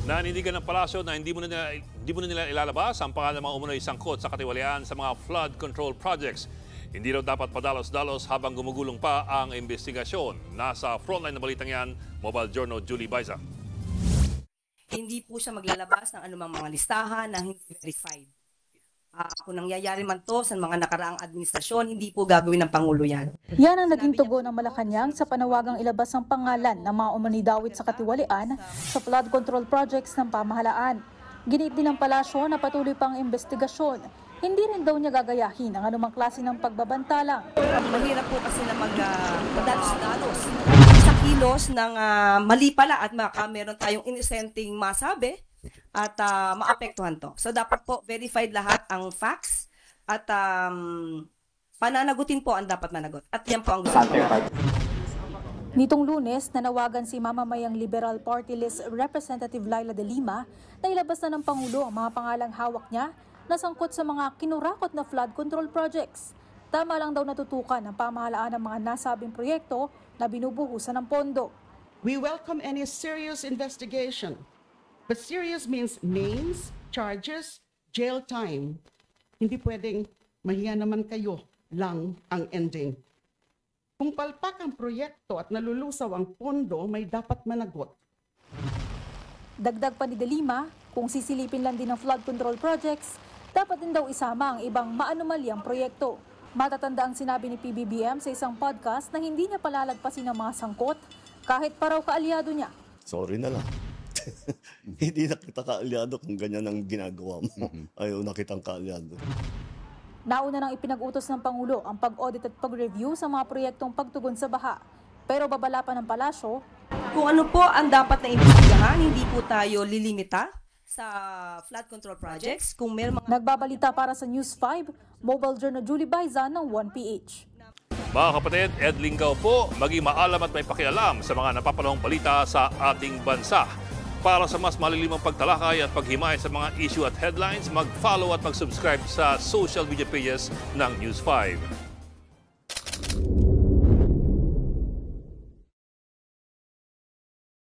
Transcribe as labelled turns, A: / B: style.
A: Nanindigan ng palasyo na hindi muna nila ilalabas ang pangalan ng mga umunoy sangkot sa katiwalian sa mga flood control projects. Hindi raw dapat padalos-dalos habang gumugulong pa ang investigasyon. Nasa frontline na balitang yan, Mobile Journal Julie Baiza.
B: Hindi po siya maglalabas ng anumang mga listahan na hindi verified. Kung nangyayari man to sa mga nakaraang administrasyon, hindi po gagawin ng Pangulo yan.
C: Yan ang naging tugon ng Malacanang sa panawagang ilabas ang pangalan ng mga umanidawit sa katiwalian sa flood control projects ng pamahalaan. Ginit din ng palasyo na patuloy pang investigasyon. Hindi rin daw niya gagayahin ang anumang klase ng pagbabantalang.
B: Mahirap po kasi na magdalos-dalos sa kilos ng mali pala at meron tayong inosenteng masabi at maapektuhan to. So dapat po verified lahat ang facts at pananagutin po ang dapat managot. At yan po ang gusto ko.
C: Nitong Lunes, nanawagan si mamamayang Liberal Party List Representative Laila de Lima na ilabas na ng Pangulo ang mga pangalang hawak niya na sangkot sa mga kinurakot na flood control projects. Tama lang daw natutukan ng pamahalaan ng mga nasabing proyekto na binubuhusan ng pondo.
D: We welcome any serious investigation. But serious means names, charges, jail time. Hindi pwedeng mahiya naman kayo lang ang ending. Kung palpak ang proyekto at nalulusaw ang pondo, may dapat managot.
C: Dagdag pa ni De Lima, kung sisilipin lang din ng flood control projects, dapat din daw isama ang ibang maanumalyang proyekto. Matatanda ang sinabi ni PBBM sa isang podcast na hindi niya palalagpasin ang mga sangkot kahit pa raw kaalyado niya.
E: Sorry na lang. Hindi na kita kaalyado kung ganyan ang ginagawa mo. Ayaw na kitang kaalyado.
C: Nauna nang ipinag-utos ng Pangulo ang pag-audit at pag-review sa mga proyektong pagtugon sa baha. Pero babala pa ng palasyo,
B: kung ano po ang dapat na imbestigahan, hindi po tayo lilimita sa flood control projects. Kung may mga
C: nagbabalita para sa News 5, Mobile Journal Julie Baiza ng 1PH.
A: Mga kapatid, Ed Lingaw po, maging maalam at may pakialam sa mga napapanahong balita sa ating bansa. Para sa mas malilimang pagtalakay at paghimay sa mga issue at headlines, mag-follow at mag-subscribe sa social media pages ng News 5.